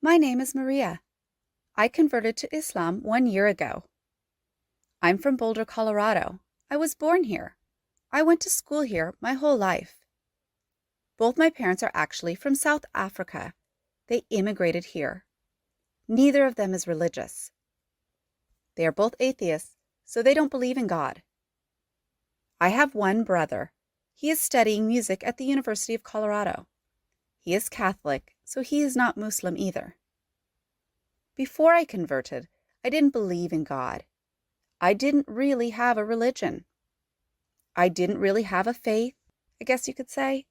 My name is Maria. I converted to Islam 1 year ago. I'm from Boulder, Colorado. I was born here. I went to school here my whole life. Both my parents are actually from South Africa. They immigrated here. Neither of them is religious. They are both atheists, so they don't believe in God. I have one brother. He is studying music at the University of Colorado. He is Catholic, so he is not Muslim either. Before I converted, I didn't believe in God. I didn't really have a religion. I didn't really have a faith, I guess you could say.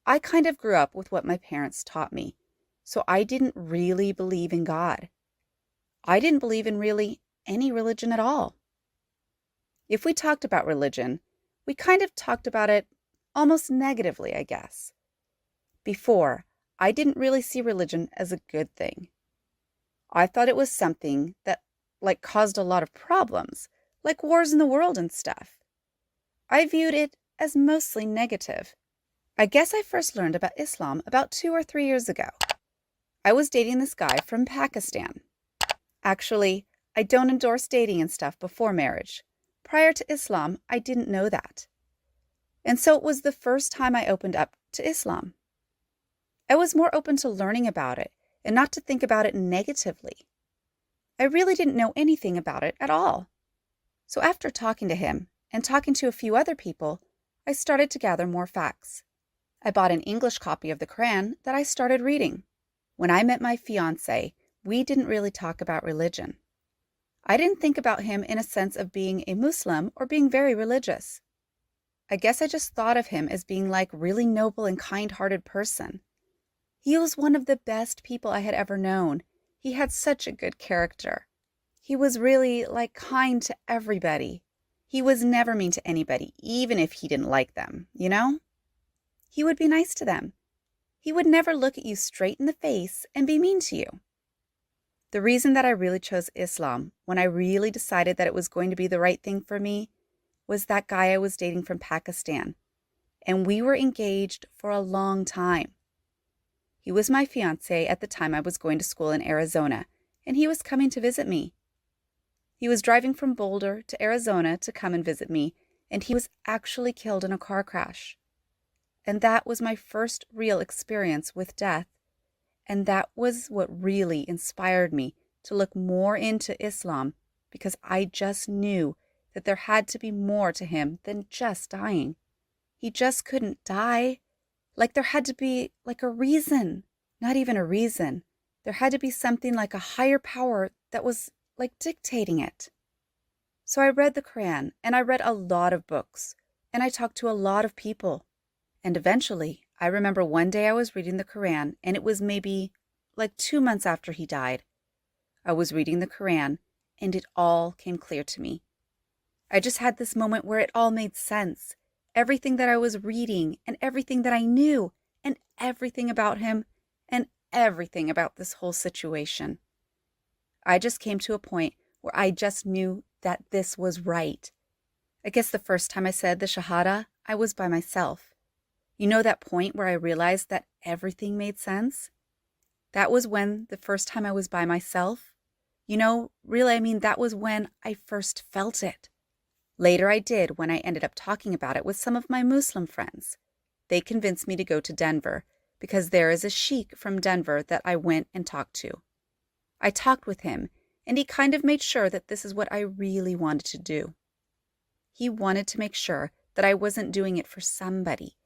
I kind of grew up with what my parents taught me, so I didn't really believe in God. I didn't believe in really any religion at all. If we talked about religion, we kind of talked about it almost negatively, I guess. Before, I didn't really see religion as a good thing. I thought it was something that caused a lot of problems, like wars in the world and stuff. I viewed it as mostly negative. I guess I first learned about Islam about 2 or 3 years ago. I was dating this guy from Pakistan. Actually, I don't endorse dating and stuff before marriage. Prior to Islam, I didn't know that. And so it was the first time I opened up to Islam. I was more open to learning about it and not to think about it negatively. I really didn't know anything about it at all. So after talking to him and talking to a few other people, I started to gather more facts. I bought an English copy of the Quran that I started reading. When I met my fiancé, we didn't really talk about religion. I didn't think about him in a sense of being a Muslim or being very religious. I guess I just thought of him as being like really noble and kind-hearted person. He was one of the best people I had ever known. He had such a good character. He was really kind to everybody. He was never mean to anybody, even if he didn't like them, you know? He would be nice to them. He would never look at you straight in the face and be mean to you. The reason that I really chose Islam, when I really decided that it was going to be the right thing for me, was that guy I was dating from Pakistan, and we were engaged for a long time. He was my fiancé at the time I was going to school in Arizona, and he was coming to visit me. He was driving from Boulder to Arizona to come and visit me, and he was actually killed in a car crash. And that was my first real experience with death, and that was what really inspired me to look more into Islam, because I just knew that there had to be more to him than just dying. He just couldn't die. There had to be a reason, not even a reason. There had to be something like a higher power that was dictating it. So I read the Quran, and I read a lot of books, and I talked to a lot of people. And eventually, I remember one day I was reading the Quran, and it was maybe 2 months after he died. I was reading the Quran, and it all came clear to me. I just had this moment where it all made sense. Everything that I was reading, and everything that I knew, and everything about him, and everything about this whole situation. I just came to a point where I just knew that this was right. I guess the first time I said the Shahada, I was by myself. You know that point where I realized that everything made sense? That was when the first time I was by myself. That was when I first felt it. Later I did when I ended up talking about it with some of my Muslim friends. They convinced me to go to Denver because there is a sheikh from Denver that I went and talked to. I talked with him, and he kind of made sure that this is what I really wanted to do. He wanted to make sure that I wasn't doing it for somebody,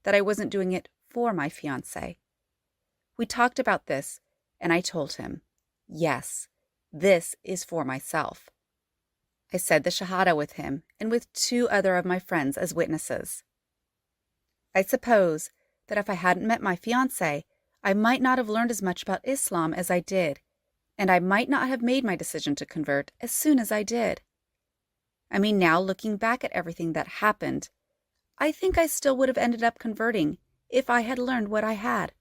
that I wasn't doing it for my fiancé. We talked about this, and I told him, yes, this is for myself. I said the Shahada with him and with 2 other of my friends as witnesses. I suppose that if I hadn't met my fiancé, I might not have learned as much about Islam as I did, and I might not have made my decision to convert as soon as I did. I mean, now looking back at everything that happened, I think I still would have ended up converting if I had learned what I had.